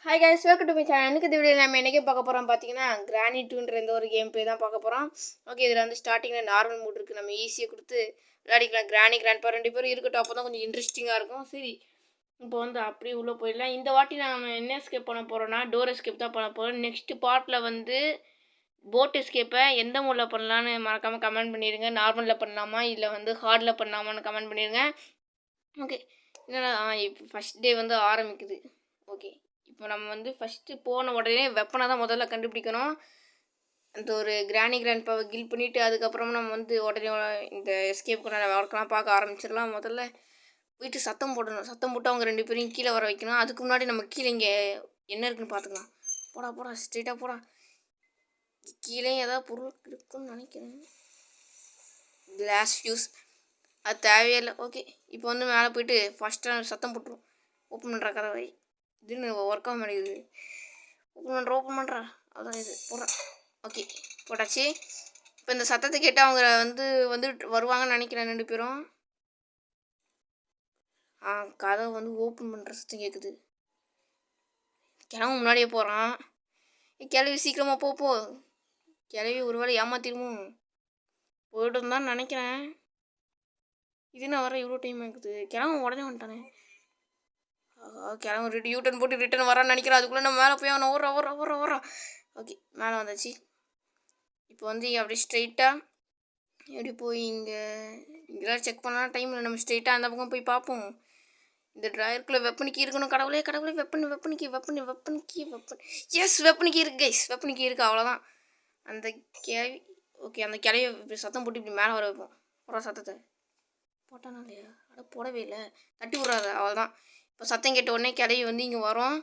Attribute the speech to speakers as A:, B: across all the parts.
A: Hi guys, welcome to my channel. எனக்கு இந்த video நம்ம என்னைக்கு பார்க்க போகிறோம் பார்த்தீங்கன்னா, கிரானி 2ன்ற இந்த ஒரு கேம் ப்ளே தான் பார்க்க போகிறோம். ஓகே, இதில் வந்து ஸ்டார்டிங்கில் நார்மல் மூட் இருக்குது. நம்ம ஈஸியாக கொடுத்து விளையாடிக்கலாம். கிரானி கிராண்ட்பா 2 பேரும் இருக்கட்டும், அப்போ தான் கொஞ்சம் இன்ட்ரெஸ்டிங்காக இருக்கும். சரி, இப்போ வந்து அப்படியே உள்ளே போயிடலாம். இந்த வாட்டி நம்ம என்ன எஸ்கேப் பண்ண போகிறோம்னா, டோர் எஸ்கேப் தான் பண்ண போகிறோம். நெக்ஸ்ட் பார்ட்டில் வந்து போட் எஸ்கேப்பை எந்த மூடில் பண்ணலான்னு மறக்காமல் கமெண்ட் பண்ணிடுங்க. நார்மலில் பண்ணலாமா இல்லை வந்து ஹார்டில் பண்ணலாமான்னு கமெண்ட் பண்ணிடுங்க. ஓகே, என்னடா இப்போ ஃபஸ்ட் டே வந்து ஆரம்பிக்குது. ஓகே, இப்போ நம்ம வந்து ஃபஸ்ட்டு போன உடனே வெப்பனை தான் முதல்ல கண்டுபிடிக்கணும். அந்த ஒரு கிராண்ட்பாவை கில் பண்ணிவிட்டு அதுக்கப்புறமா நம்ம வந்து உடனே இந்த எஸ்கேப் கூட ஒர்க்கெலாம் பார்க்க ஆரம்பிச்சிடலாம். முதல்ல போயிட்டு சத்தம் போடணும். சத்தம் போட்டு அவங்க 2 பேரையும் கீழே வர வைக்கணும். அதுக்கு முன்னாடி நம்ம கீழே இங்கே என்ன இருக்குன்னு பார்த்துக்கலாம். போடா ஸ்ட்ரெயிட்டாக போடா. கீழே ஏதாவது பொருள் இருக்குன்னு நினைக்கிறேன். கிளாஸ் ஃபியூஸ் அது தேவையில்லை. ஓகே, இப்போ வந்து மேலே போயிட்டு ஃபஸ்ட்டு சத்தம் போட்டுரும். ஓப்பன் பண்ணுற கதவை இதுன்னு ஒர்க் ஆக மாட்டேங்குது. ஓப்பன் பண்ணுறா அதான் இது போடுறா. ஓகே, போட்டாச்சு. இப்போ இந்த சத்தத்தை கேட்டு அவங்க வந்து வருவாங்கன்னு நினைக்கிறேன் 2 பேரும். கதவை வந்து ஓப்பன் பண்ணுற சத்தம் கேட்குது. கிளம்ப முன்னாடியே போகிறான். கிளவி சீக்கிரமாக போ. கிளவி ஒரு வேளை ஏமாத்திருமோ? போய்ட்டு தான் நினைக்கிறேன். இது நான் வர இவ்வளோ டைம் ஆகுது. கிளம்ப உடனே வந்துட்டானே. கிளம்ப யூட்டன் போட்டு ரிட்டன் வரான்னு நினைக்கிறேன். அதுக்குள்ளே நம்ம மேலே போய் அவனை ஓடுறா. ஓகே, மேலே வந்தாச்சு. இப்போ வந்து அப்படியே ஸ்ட்ரெயிட்டாக எப்படி போய் இங்கெல்லாம் செக் பண்ணலாம் டைம் இல்லை. நம்ம ஸ்ட்ரெயிட்டாக அந்த பக்கம் போய் பார்ப்போம். இந்த ட்ராயருக்குள்ளே வெப்பனிக்கி இருக்கணும். கடவுளே வெப்பன் எஸ் வெப்பனிக்கி இருக்குது கைஸ். வெப்பனிக்கி இருக்குது, அவ்வளோதான். அந்த கிளவி ஓகே, அந்த கிளையை இப்படி சத்தம் போட்டு இப்படி மேலே வர வைப்போம். போடுற சத்தத்தை போட்டானா இல்லையா? போடவே இல்லை. தட்டி விட்றாரு, அவ்வளோதான். இப்போ சத்தம் கேட்ட உடனே கிளவி வந்து இங்கே வரோம்.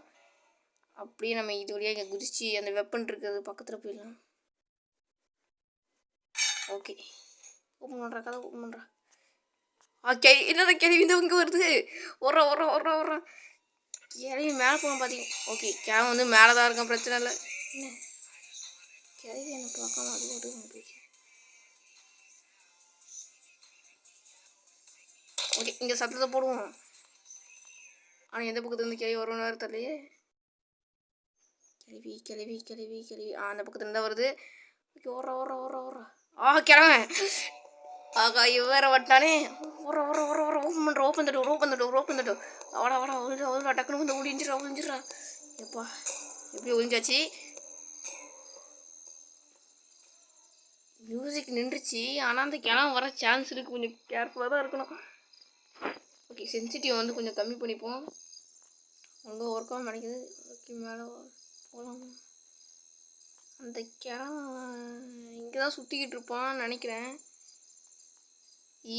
A: அப்படியே நம்ம இது வழியாக இங்கே குதிச்சு அந்த வெப்பன் இருக்கிறது பக்கத்தில் போயிடலாம். ஓகே, ஓப்பன் பண்ணுறா. கதை ஓப்பன் பண்ணுறா. என்னடா கிளவி இந்த இங்கே வருது. ஓடுறா. கிளவி மேலே போகணும் பார்த்தீங்க. ஓகே, கிளவி வந்து மேலே தான் இருக்கேன், பிரச்சனை இல்லை. என்ன கிளவி என்ன பார்க்காம அது போட்டு. ஓகே, இங்கே சத்தத்தை போடுவோம். ஆனால் எந்த பக்கத்துலேருந்து கிளவி வரும்னு வேறு தெரியலையே. கிளவி அந்த பக்கத்துலேருந்து தான் வருது. ஓகே, ஓடுறா. கிளம்ப இவர வட்டானே. ஓப்பன் தட்டு. அவடா டக்குனு வந்து ஒளிஞ்சிடறா. எப்பா எப்படி ஒளிஞ்சாச்சு. மியூசிக் நின்றுச்சு. ஆனால் அந்த கிளம்ப வர சான்ஸ் இருக்குது. கொஞ்சம் கேர்ஃபுல்லாக தான் இருக்கணும். ஓகே, சென்சிட்டிவ் வந்து கொஞ்சம் கம்மி பண்ணிப்போம். அங்கே ஒர்க் ஆக மாட்டேங்குது. ஓகே, மேலே போகலாம். அந்த கிளம்ப இங்கே தான் சுற்றிக்கிட்டு இருப்பான்னு நினைக்கிறேன்.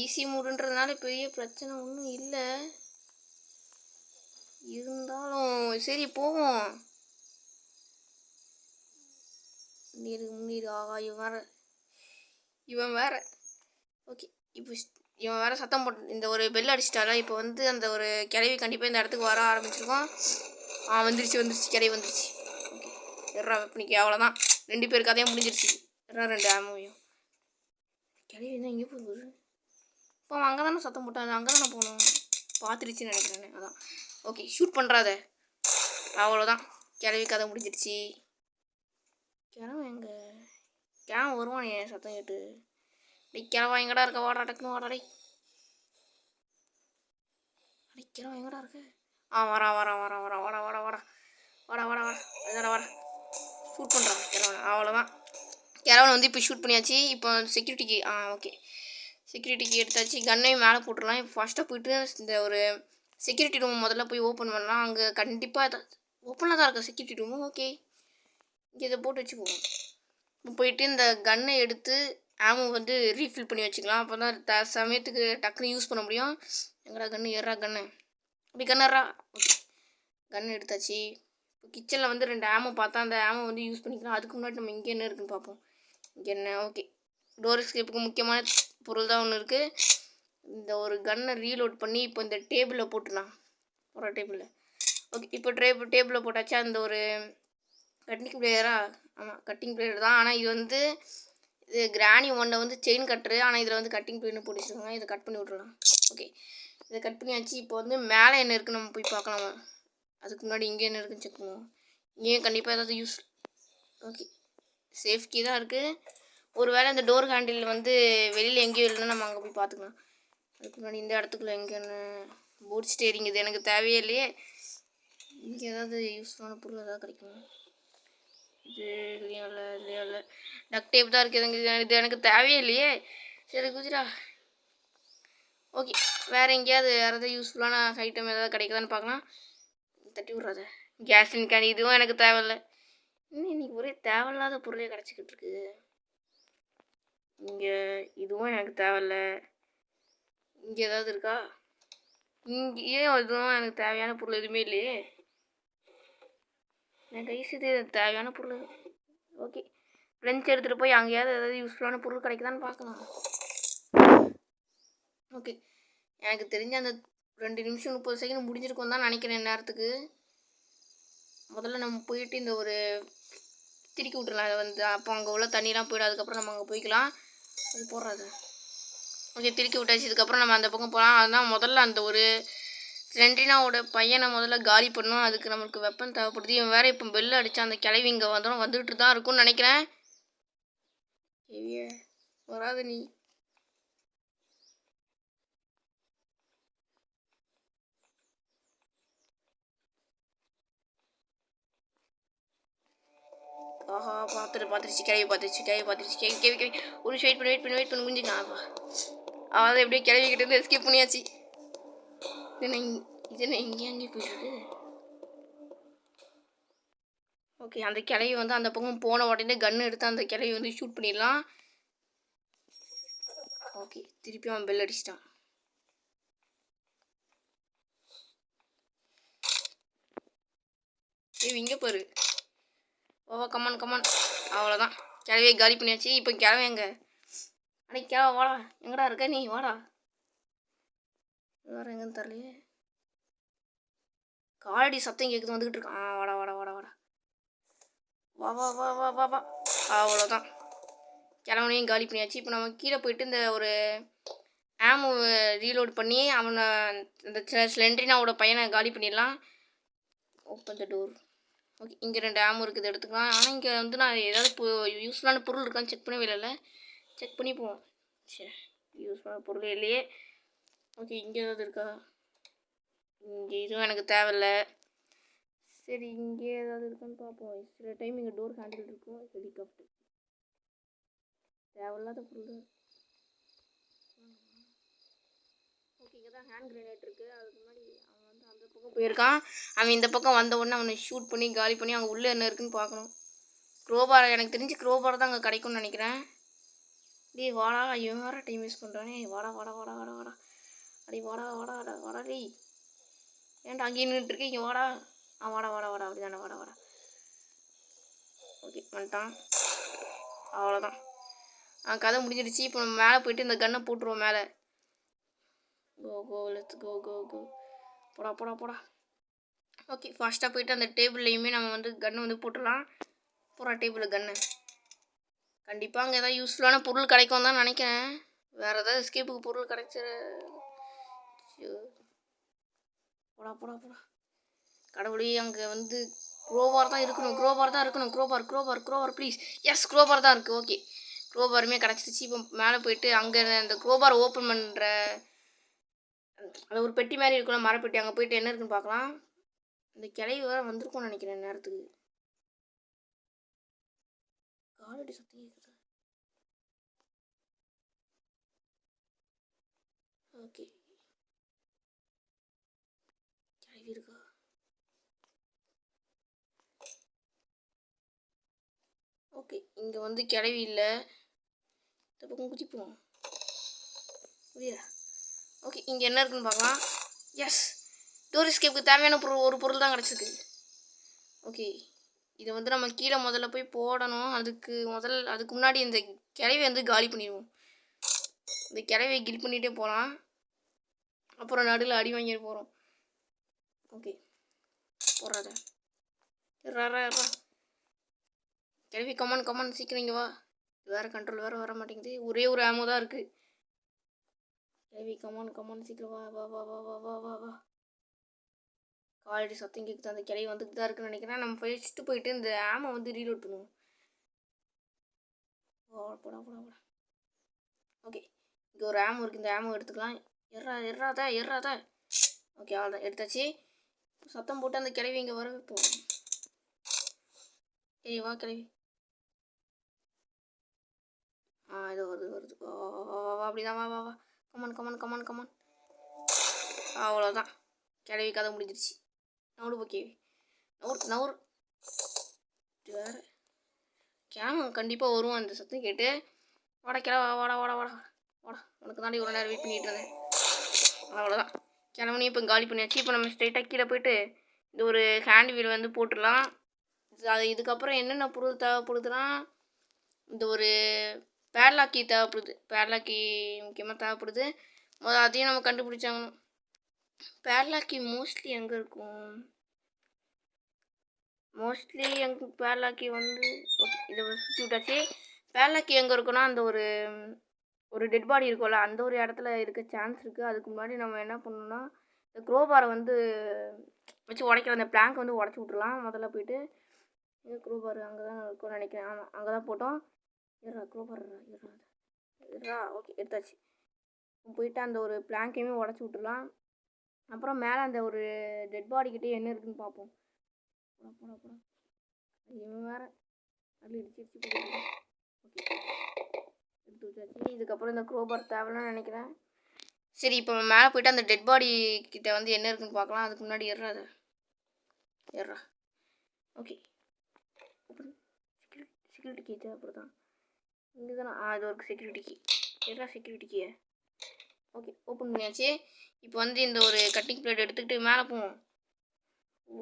A: ஈஸி மூடுன்றதுனால பெரிய பிரச்சனை ஒன்றும் இல்லை. இருந்தாலும் சரி போவோம். முன்னீர் இவன் வேற. ஓகே, இப்போ இவன் வேற சத்தம் போட்டு இந்த ஒரு பெல் அடிச்சிட்டால. இப்போ வந்து அந்த ஒரு கிளவி கண்டிப்பாக இந்த இடத்துக்கு வர ஆரம்பிச்சிருக்கோம். வந்துருச்சு கிளவி வந்துருச்சு. ஓகே, வெப்பனிக்கு அவ்வளோதான். 2 பேர் கதையும் முடிஞ்சிருச்சு. 2 ஆமையும் கிளவி தான் இங்கே போகுது. இப்போ அங்கே தானே சத்தம் போட்டாங்க, அங்கே தானே போகணும். பார்த்துருச்சுன்னு நினைக்கிறேன். அதான். ஓகே, ஷூட் பண்ணுறாத. அவ்வளோதான், கிளவி கதை முடிஞ்சிருச்சு. கிளம்ப வருவான் என் சத்தம் கேட்டு. கிளவா எங்கடா இருக்க? வாடா டக்குன்னு வாடாடே. கிளவா எங்கடா இருக்க? வரான். வாடா. அதனால வாடா. ஷூட் பண்ணுறான் கிளவனை. அவ்வளோதான், கிளவனை வந்து இப்போ ஷூட் பண்ணியாச்சு. இப்போ செக்யூரிட்டிக்கு ஓகே, செக்யூரிட்டிக்கு எடுத்தாச்சு. கன்னையும் மேலே போட்டுடலாம். இப்போ ஃபஸ்ட்டாக போய்ட்டு இந்த ஒரு செக்யூரிட்டி ரூம் முதல்ல போய் ஓப்பன் பண்ணலாம். அங்கே கண்டிப்பாக ஓப்பனில் தான் இருக்கா செக்யூரிட்டி ரூமு. ஓகே, இங்கே இதை போட்டு வச்சுக்குவோம். போயிட்டு இந்த கன்னை எடுத்து ஆமோ வந்து ரீஃபில் பண்ணி வச்சுக்கலாம். அப்போ தான் சமயத்துக்கு டக்குன்னு யூஸ் பண்ண முடியும். எங்கடா கன்று அப்படி கண்ணறா. ஓகே, கன்று எடுத்தாச்சு. இப்போ கிச்சனில் வந்து 2 ஆமோ பார்த்தா அந்த ஆமோ வந்து யூஸ் பண்ணிக்கலாம். அதுக்கு முன்னாடி நம்ம இங்கே என்ன இருக்குன்னு பார்ப்போம். இங்கே என்ன? ஓகே, டோர் எஸ்கேப்புக்கு முக்கியமான பொருள் தான் ஒன்று இருக்குது. இந்த ஒரு கன்னை ரீலோட் பண்ணி இப்போ இந்த டேபிளில் போட்டுலாம். ஒரு டேபிளில். ஓகே, இப்போ டேபிளில் போட்டாச்சு. அந்த ஒரு கட்டிங் பிளேயரா? ஆமாம், கட்டிங் பிளேயர் தான். ஆனால் இது வந்து இது கிரானி 1 வந்து செயின் கட்டுரு. ஆனால் இதில் வந்து கட்டிங் பிளேயர்னு போட்டுருக்காங்க. இதை கட் பண்ணி விட்றலாம். ஓகே, இதை கட் பண்ணியாச்சு. இப்போ வந்து மேலே என்ன இருக்குன்னு நம்ம போய் பார்க்கலாம். அதுக்கு முன்னாடி இங்கே என்ன இருக்குன்னு செக் பண்ணுவோம். இங்கேயும் கண்டிப்பாக ஏதாவது யூஸ். ஓகே, சேஃப்டி தான் இருக்குது. ஒரு வேளை இந்த டோர் ஹேண்டில் வந்து வெளியில் எங்கேயும் இல்லைன்னா நம்ம அங்கே போய் பார்த்துக்கலாம். அதுக்கு முன்னாடி இந்த இடத்துக்குள்ள எங்கேன்னு போட் ஸ்டேரிங் இது எனக்கு தேவையே இல்லையே. இங்கே ஏதாவது யூஸ்ஃபுல்லான பொருள் ஏதாவது கிடைக்குமா? இது இல்லையா இல்லை டக் டேப் தான் இருக்குது. இது எனக்கு தேவையே இல்லையே. சரி குஜிரா. ஓகே, வேறு எங்கேயாவது ஏதாவது யூஸ்ஃபுல்லான ஐட்டம் ஏதாவது கிடைக்குதான்னு பார்க்கலாம். தட்டி விட்றாத. கேஸின் கேன் இதுவும் எனக்கு தேவையில்லை. இன்னும் இன்றைக்கி ஒரே தேவையில்லாத பொருளே கிடச்சிக்கிட்டு இருக்குது. இங்கே இதுவும் எனக்கு தேவையில்ல. இங்கே ஏதாவது இருக்கா? இங்கேயும் இதுவும் எனக்கு தேவையான பொருள் எதுவுமே இல்லையே. என் கைஸ் இது தேவையான பொருள். ஓகே, ஃப்ரெண்ட்ஸ் எடுத்துகிட்டு போய் அங்கேயாவது ஏதாவது யூஸ்ஃபுல்லான பொருள் கிடைக்குதான்னு பார்க்கலாம். ஓகே, எனக்கு தெரிஞ்ச அந்த 2 நிமிஷம் 30 செகண்ட் முடிஞ்சிருக்கும் தான் நினைக்கிறேன். நேரத்துக்கு முதல்ல நம்ம போயிட்டு இந்த ஒரு திருக்கி விட்டுறலாம். அதை வந்து அப்போ அங்கே உள்ள தண்ணிலாம் போய்டும். அதுக்கப்புறம் நம்ம அங்கே போய்க்கலாம். அது போடுறது. ஓகே, திருக்கி விட்டாச்சு. இதுக்கப்புறம் நம்ம அந்த பக்கம் போகலாம். அதுதான் முதல்ல அந்த ஒரு சென்ட்ரினாவோட பையனை முதல்ல காலி பண்ணோம். அதுக்கு நம்மளுக்கு வெப்பன் தேவைப்படுது. இவன் வேறு இப்போ பெல் அடித்தா அந்த கிளவி இங்கே வந்துட்டு தான் இருக்கும்னு நினைக்கிறேன். வராது நீ. ஆஹா, பார்த்துருச்சு கிளவி கேவி ஒரு நிமிஷம் வெயிட் பண்ணி முடிஞ்சுக்கலாம். அதாவது எப்படியும் கிளவிக்கிட்ட இருந்து எஸ்கேப் பண்ணியாச்சு. இது என்ன அங்கேயும் போயிட்டுருக்கு. ஓகே, அந்த கிளவி வந்து அந்த பக்கம் போன உடனே கன்று எடுத்து அந்த கிளவி வந்து ஷூட் பண்ணிடலாம். ஓகே, திருப்பி அவன் பெல் அடிச்சிட்டான். இங்கே பாரு. ஓ கமான். அவ்வளோதான், கிளவியை காலி பண்ணியாச்சு. இப்போ கிளவி எங்க? அடே கிளவ வாடா, எங்கடா இருக்க நீ? வாடா. வேறு எங்கன்னு தரலையே. காலடி சத்தம் கேட்குது, வந்துக்கிட்டு இருக்கான். வாடா. வா. அவ்வளோதான், கிளவனையும் காலி பண்ணியாச்சு. இப்போ நம்ம கீழே போயிட்டு இந்த ஒரு ஆமு ரீலோட் பண்ணி அவனை இந்த ஸ்லெண்ட்ரினாவோட பையனை காலி பண்ணிடலாம். Open the door. ஓகே, இங்கே 2 ஆமு இருக்குது, எடுத்துக்கலாம். ஆனால் இங்கே வந்து நான் ஏதாவது யூஸ்ஃபுல்லான பொருள் இருக்கான்னு செக் பண்ணவே இல்லை. செக் பண்ணி போவோம். சரி, யூஸ்ஃபுல்லான பொருள் இல்லையே. ஓகே, இங்கே ஏதாவது இருக்கா? இங்கே இதுவும் எனக்கு தேவையில்ல. சரி, இங்கே ஏதாவது இருக்கான்னு பார்ப்போம். சில டைம் இங்கே டோர் ஹேண்டில் இருக்கும். ஹெலிகாப்டர் தேவையில்லாத பொருள். ஓகே, இங்கே தான் ஹேண்ட் கிரேனேட் இருக்குது. அதுக்கு முன்னாடி அவன் வந்து அந்த பக்கம் போயிருக்கான். அவன் இந்த பக்கம் வந்த உடனே அவனை ஷூட் பண்ணி காலி பண்ணி அங்கே உள்ளே என்ன இருக்குன்னு பார்க்கணும். க்ரோபார், எனக்கு தெரிஞ்சு க்ரோபார் தான் அங்கே கிடைக்கும்னு நினைக்கிறேன். டேய் வாடா, இவன் வேறு டைம் வேஸ்ட் பண்ணுறானே. வாடா. அடி வாடா டேய். ஏன்டா அங்கேயே நின்றுட்டுருக்கேன்? இங்கே வாடா. வாடா அப்படி தானே. வாடா. ஓகே, வந்துட்டான். அவ்வளோதான், கதை முடிஞ்சிடுச்சு. இப்போ நம்ம மேலே போயிட்டு இந்த கன்னை போட்டுருவோம் மேலே. Go let's go. போடா. ஓகே, ஃபாஸ்ட்டாக போயிட்டு அந்த டேபிள்லையுமே நம்ம வந்து கன்று வந்து போட்டுடலாம். போகிற டேபிளில் கன்று கண்டிப்பாக அங்கே ஏதாவது யூஸ்ஃபுல்லான பொருள் கிடைக்கும் தான் நினைக்கிறேன். வேறு ஏதாவது எஸ்கேப்புக்கு பொருள் கிடைச்ச. போடா. கடவுளே, அங்கே வந்து க்ரோபார் தான் இருக்கணும். Crowbar please. எஸ், க்ரோபார் தான் இருக்குது. ஓகே, க்ரோபாருமே கிடச்சிருச்சு. இப்போ மேலே போயிட்டு அங்கே அந்த க்ரோபார் ஓப்பன் பண்ணுற அது ஒரு பெட்டி மாதிரி இருக்கும்ல, மரப்பெட்டி. அங்கே போயிட்டு என்ன இருக்குன்னு பார்க்கலாம். இந்த கிளவி வேறு வந்திருக்கும்னு நினைக்கிறேன் நேரத்துக்கு. காலடி சத்தம் கேட்குது. ஓகே, கிளவி இருக்கா? ஓகே, இங்கே வந்து கிளவி இல்லை. இந்த பக்கம் குதிப்போம். புரியுதா? ஓகே, இங்கே என்ன இருக்குன்னு பார்க்கலாம். எஸ், டோர் எஸ்கேப்புக்கு தேவையான ஒரு பொருள் தான் கிடச்சிருக்கு. ஓகே, இதை வந்து நம்ம கீழே முதல்ல போய் போடணும். அதுக்கு முன்னாடி இந்த கிளவியை வந்து காலி பண்ணிடுவோம். இந்த கிளவியை கில் பண்ணிகிட்டே போகலாம். அப்புறம் நடுவில் அடி வாங்கிட்டு போகிறோம். ஓகே, போடுறத கிளவி கமான் சீக்கிரம் இங்கே வா. வேறு கண்ட்ரோல் வேறு வர மாட்டேங்குது. ஒரே ஒரு ஆமோ தான் இருக்குது. கிளவி கமான் சீக்கிரம் வா. ஆல்ரெடி சத்தம் கேட்குது. அந்த கிளவி வந்துட்டு தான் இருக்குன்னு நினைக்கிறேன். நம்ம ஃபஸ்ட்டு போயிட்டு இந்த ஆமை வந்து ரீலோட் பண்ணுவோம். போடா போடா போடா. ஓகே, இங்கே ஒரு ஆமோ இருக்குது. இந்த ஆமோ எடுத்துக்கலாம். எறாத. ஓகே, அவ்வளோதான் எடுத்தாச்சு. சத்தம் போட்டு அந்த கிளவி இங்கே வர வைப்போம். ஏய் வா கிளவி. இது வருது. வா அப்படிதான் வா. கமான். அவ்வளோதான், கிளவி கதை முடிஞ்சிருச்சு. நவுடு ஓகே, நவுர் வேறு கேம கண்டிப்பாக வருவான். அந்த சத்தம் கேட்டு வாடா. உனக்கு தாண்டி ஒரு நேரம் வெயிட் பண்ணிட்டு இருந்தேன். அவ்வளோதான், கிளம்பி இப்போ காலி பண்ணியாச்சு. இப்போ நம்ம ஸ்ட்ரைட்டாக கீழே போயிட்டு இந்த ஒரு ஹேண்ட் வீல் வந்து போட்டுடலாம். அது இதுக்கப்புறம் என்னென்ன பொருள் தேவைப்படுதுன்னா, இந்த ஒரு பேட்லாக்கி தேவைப்படுது. பேட்லாக்கி முக்கியமாக தேவைப்படுது. முதல்ல அதையும் நம்ம கண்டுபிடிச்சாங்கணும். பேட்லாக்கி மோஸ்ட்லி எங்கே இருக்கும்? மோஸ்ட்லி எங்கள் பேட்லாக்கி வந்து ஓகே, இதை சுற்றி விட்டாச்சு. பேட்லாக்கி எங்கே இருக்குன்னா, அந்த ஒரு டெட் பாடி இருக்கும்ல, அந்த ஒரு இடத்துல இருக்க சான்ஸ் இருக்குது. அதுக்கு முன்னாடி நம்ம என்ன பண்ணணும்னா, இந்த க்ரோபாரை வந்து வச்சு உடைக்கிற அந்த பிளாங்க் வந்து உடச்சி விட்ருலாம். முதல்ல போயிட்டு இது க்ரோபார் அங்கே தான் இருக்கும்னு நினைக்கிறேன். ஆமாம், அங்கே தான் போட்டோம். க்ரோபார் ஓகே, எடுத்தாச்சு. போயிட்டு அந்த ஒரு பிளாங்கையுமே உடச்சி விட்ருலாம். அப்புறம் மேலே அந்த ஒரு டெட் பாடிக்கிட்டே என்ன இருக்குதுன்னு பார்ப்போம். போடா இவன் வேறு அதில் இடிச்சு ஓகே, எடுத்து வச்சாச்சு. இதுக்கப்புறம் இந்த க்ரோபார் தேவைன்னு நினைக்கிறேன். சரி, இப்போ மேலே போயிட்டு அந்த டெட் பாடி கிட்ட வந்து என்ன இருக்குன்னு பார்க்கலாம். அதுக்கு முன்னாடி ஏறா ஓகே. செக்யூரிட்டி கீ தேவைப்படுதான் இங்கே தானே? இது ஒரு செக்யூரிட்டி கீ. செக்யூரிட்டி கீயை ஓகே, ஓப்பன் பண்ணியாச்சு. இப்போ வந்து இந்த ஒரு கட்டிங் பிளேட் எடுத்துக்கிட்டு மேலே போவோம். ஓ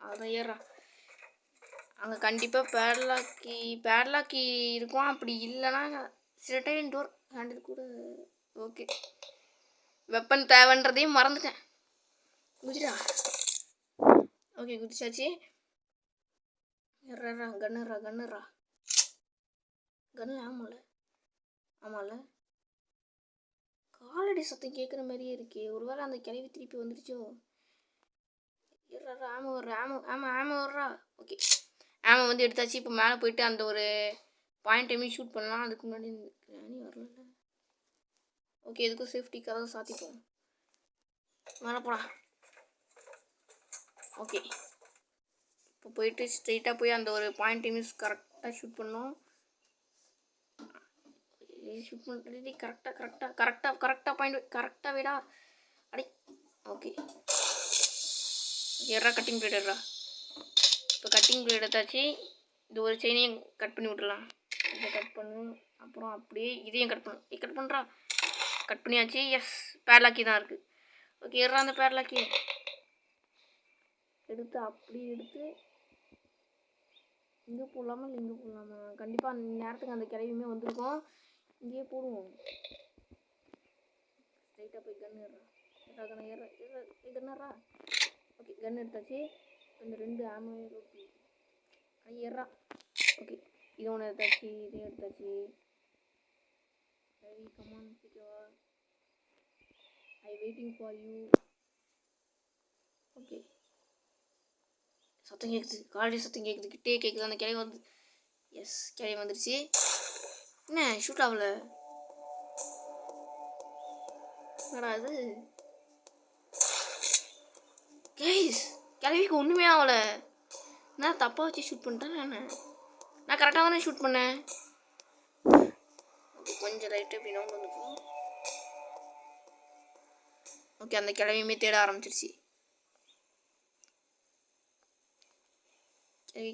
A: அதான் ஏறா. அங்கே கண்டிப்பாக பேட்லாக்கி இருக்கும். அப்படி இல்லைன்னா சில டைம் டோர் ஹேண்டில் கூட ஓகே. வெப்பன் தேவைன்றதையும் மறந்துட்டேன். குதிரா ஓகே, குதிச்சாச்சு. கன்னுரா கன்னு ஆமாம்ல காலடி சத்தம் கேட்குற மாதிரியே இருக்கே. ஒருவேளை அந்த கிளவி திருப்பி வந்துருச்சோ? ஆமாம் வர்றா. ஓகே, ஆமாம் வந்து எடுத்தாச்சு. இப்போ மேலே போயிட்டு அந்த ஒரு பாயிண்டையுமே ஷூட் பண்ணலாம். அதுக்கு முன்னாடி கிராணி வரல. ஓகே, எதுக்கும் சேஃப்டிக்காக சாத்திப்போம். மேலே போடா. ஓகே, இப்போ போயிட்டு ஸ்ட்ரெயிட்டாக போய் அந்த ஒரு பாயிண்டையுமே கரெக்டாக ஷூட் பண்ணோம். ஷூட் பண்ணுறது கரெக்டாக பாயிண்ட் கரெக்டாக விடா. அடி ஓகே, எறா கட்டிங் பிளேட் எறா. இப்போ கட்டிங் பிளேட் எடுத்தாச்சு. இது ஒரு செயினையும் கட் பண்ணி விட்றலாம். இதை கட் பண்ணு. அப்புறம் அப்படியே இதையும் கட் பண்ணியாச்சு. எஸ், பேட்லாக்கி தான் இருக்குது. ஓகே, எறா அந்த பேட்லாக்கி எடுத்து அப்படியே எடுத்து இங்கே போடலாமா இல்லை இங்கே போடலாமா? கண்டிப்பாக அந்த நேரத்துக்கு அந்த கிளவியுமே வந்திருக்கும். இங்கேயே போடுவோம். ஸ்ட்ரைட்டாக போய் கன்று கன்னுறா. ஓகே, கன்று எடுத்தாச்சு. இந்த 2 ஆமை ஓகே ஏறா. ஓகே, இது ஒன்று எடுத்தாச்சு. இதையும் எடுத்தாச்சு. சரி, கமான் சீக்கிரவா. I waiting for you. Okay, சத்தம் கேட்குது. காலடி சத்தம் கேட்குது. கிட்டே கேட்குது. அந்த கிளவி வந்து எஸ், கிளவி வந்துருச்சு. என்ன ஷூட் ஆகல? என்னடா அது? கைஸ், கிளவிக்கு ஒன்றுமே ஆகலை. நான் தப்பாக வச்சு ஷூட் பண்ணிட்டேன். நான் கரெக்டாக தானே ஷூட் பண்ணேன். ஓகே, கொஞ்சம் லைட்டாக இப்படி நவுண்டு வந்துப்போம். ஓகே, அந்த கிளவியுமே தேட ஆரம்பிச்சிருச்சு.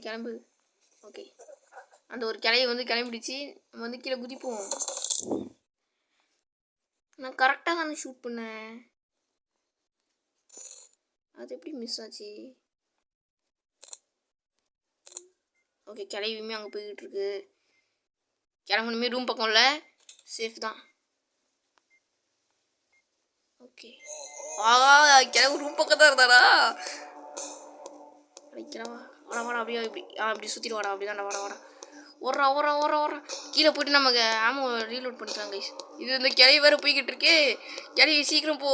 A: கிளம்பு. ஓகே, அந்த ஒரு கிளவி வந்து கிளம்பிடுச்சு. நம்ம வந்து கீழே குதிப்போம். நான் கரெக்டாக தானே ஷூட் பண்ணேன். அது எப்படி மிஸ் ஆச்சு? ஓகே, கிளவியுமே அங்கே போய்கிட்டு இருக்கு. கிளம்பணுமே ரூம் பக்கம் இல்லை, சேஃப் தான். ஓகே, கிளம்பு ரூம் பக்கம் தான் இருந்தாடா. கிளவா வாடா அப்படியே இப்படி சுற்றிட்டு வாடா. அப்படி தான்டா வாடா. ஓடுறா கீழே போயிட்டு நமக்கு ஆமோ ரீலோட் பண்ணிக்கலாம் கைஸ். இது இந்த கிளவி வேறு போய்கிட்டு இருக்கே. கிளவி சீக்கிரம் போ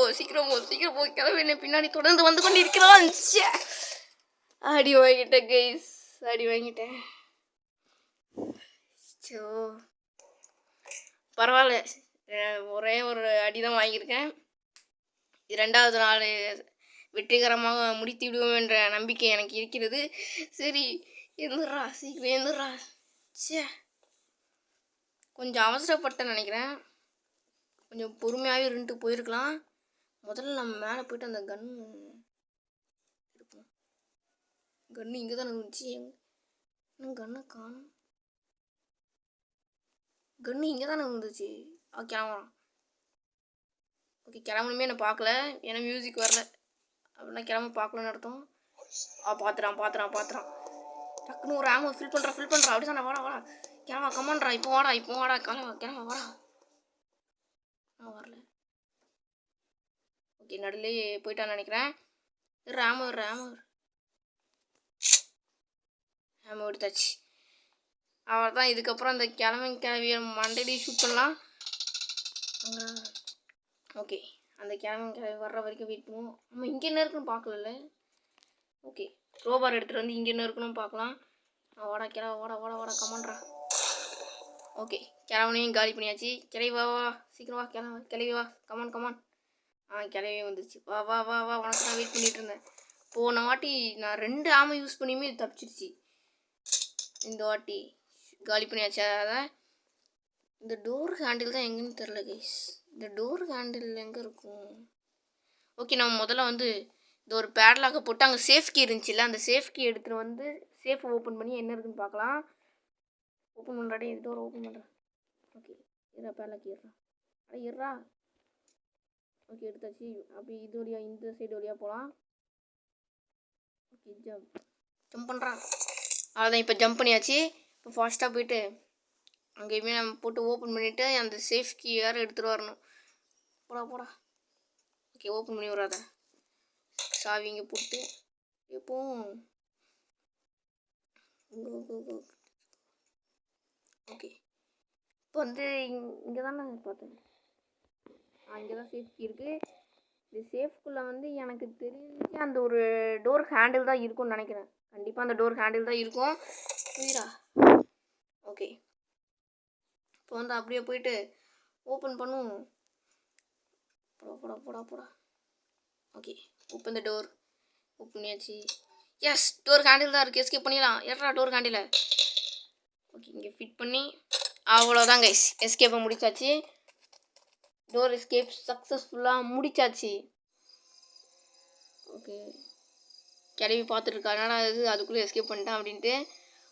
A: கிளவி என்ன பின்னாடி தொடர்ந்து வந்து கொண்டு இருக்கிறான். அடி வாங்கிட்டேன் கைஸ், அடி வாங்கிட்டேன். சோ பரவாயில்ல, ஒரே ஒரு அடி தான் வாங்கியிருக்கேன். இது 2வது நாள் வெற்றிகரமாக முடித்து விடுவோம் என்ற நம்பிக்கை எனக்கு இருக்கிறது. சரி எழுந்துடுறா, சீக்கிரம் எழுந்துடுறா. கொஞ்சம் அவசரப்பட்டேன்னு நினைக்கிறேன். கொஞ்சம் பொறுமையாகவே இருந்துட்டு போயிருக்கலாம். முதல்ல நம்ம மேலே போயிட்டு அந்த கன்று இருக்கும். கன்று இங்கே தான் இருந்துச்சு. இன்னும் கன்னை காணும். கன்று இங்கே தானே இருந்துச்சு. கிளம்புறான். ஓகே கிளம்பணுமே நான் பார்க்கல, ஏன்னா மியூசிக் வரல. அப்படின்னா கிளம்ப பார்க்கலன்னு அர்த்தம். பார்த்துறான். டக்குன்னு ஒரு ஆமோ ஃபில் பண்ணுறா அப்படி தானே. வாடா கிளம்பா, கமான்றா, இப்போ வாடா கிளம்ப வாடா. வரல. ஓகே நடுலே போயிட்டான்னு நினைக்கிறேன். ஆமோ எடுத்தாச்சு. அவள் தான். இதுக்கப்புறம் அந்த கிளவிய மண்டையிலே ஷூட் பண்ணலாம். ஓகே அந்த கிளவி வர்ற வரைக்கும் வெயிட் பண்ணுவோம். நம்ம இங்கே என்ன இருக்குன்னு பார்க்கல. ஓகே ரோபார் எடுத்துகிட்டு வந்து இங்கே என்ன இருக்குன்னு பார்க்கலாம். வாடா கமான்றா. ஓகே கிளவனையும் காலி பண்ணியாச்சு. கிளவி வா சீக்கிரம் வா, கிளவி வா, கமான். கிளவி வந்துருச்சு. வா உனக்கு நான் வெயிட் பண்ணிட்டு இருந்தேன். போன வாட்டி நான் 2 ஆமை யூஸ் பண்ணியுமே தப்பிச்சிருச்சு. இந்த வாட்டி காலி பண்ணியாச்சு. அதான் இந்த டோர் ஹேண்டில் தான் எங்கேன்னு தெரில கைஸ். இந்த டோர் ஹேண்டில் எங்கே இருக்கும்? ஓகே நம்ம முதல்ல வந்து இந்த ஒரு பேட்லாக்கை போட்டு அங்கே சேஃப் கீ இருந்துச்சுல்ல, அந்த சேஃப் கீ எடுத்துகிட்டு வந்து சேஃப் ஓப்பன் பண்ணி என்ன இருக்குன்னு பார்க்கலாம். ஓப்பன் பண்ணுறாடி, டோர் ஓப்பன் பண்ணுறேன். ஓகே பேட்லாக் ஏறா. ஓகே எடுத்தாச்சு. அப்படி இது வழியாக இந்த சைடு வழியாக போகலாம். ஓகே ஜம்ப் பண்ணுறான். அவ்வளோதான், இப்போ ஜம்ப் பண்ணியாச்சு. இப்போ ஃபாஸ்ட்டாக போயிட்டு அங்கேயுமே நம்ம போட்டு ஓப்பன் பண்ணிவிட்டு அந்த சேஃப் கீ வேறு எடுத்துகிட்டு வரணும். போடா. ஓகே ஓப்பன் பண்ணி வராத. சாவி இங்கே போட்டு எப்போவும் ஓகே இப்போ வந்து இங்கே தானே பார்த்தேன். இங்கே தான் சேஃப்டி இருக்குது. இந்த சேஃப்குள்ளே வந்து எனக்கு தெரிஞ்சு அந்த ஒரு டோர் ஹேண்டில் தான் இருக்கும்னு நினைக்கிறேன். கண்டிப்பாக அந்த டோர் ஹேண்டில் தான் இருக்கும். புரியுதா? ஓகே இப்போ வந்து அப்படியே போயிட்டு ஓப்பன் பண்ணுவோம். போடா. Okay open the door. Open பண்ணியாச்சு. எஸ் டோர் ஹேண்டில் தான் இருக்குது. எஸ்கேப் பண்ணிடலாம். ஏறா டோர் ஹேண்டில். ஓகே இங்கே ஃபிட் பண்ணி அவ்வளோதான் கைஸ், எஸ்கேப்பை முடிச்சாச்சு. டோர் எஸ்கேப் சக்ஸஸ்ஃபுல்லாக முடிச்சாச்சு. ஓகே கிளவி பார்த்துட்ருக்காருனா அதுக்குள்ளே எஸ்கேப் பண்ணிட்டேன் அப்படின்ட்டு.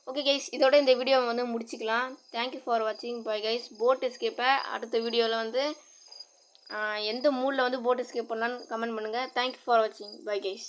A: ஓகே கைஸ் இதோட இந்த வீடியோவை வந்து முடிச்சிக்கலாம். தேங்க்யூ ஃபார் வாட்சிங். Bye guys. போட் எஸ்கேப்பை அடுத்த வீடியோவில் வந்து எந்த மூடில் வந்து போட் எஸ்கேப் பண்ணலான்னு கமெண்ட் பண்ணுங்கள். தேங்க்யூ ஃபார் வாட்சிங். Bye guys.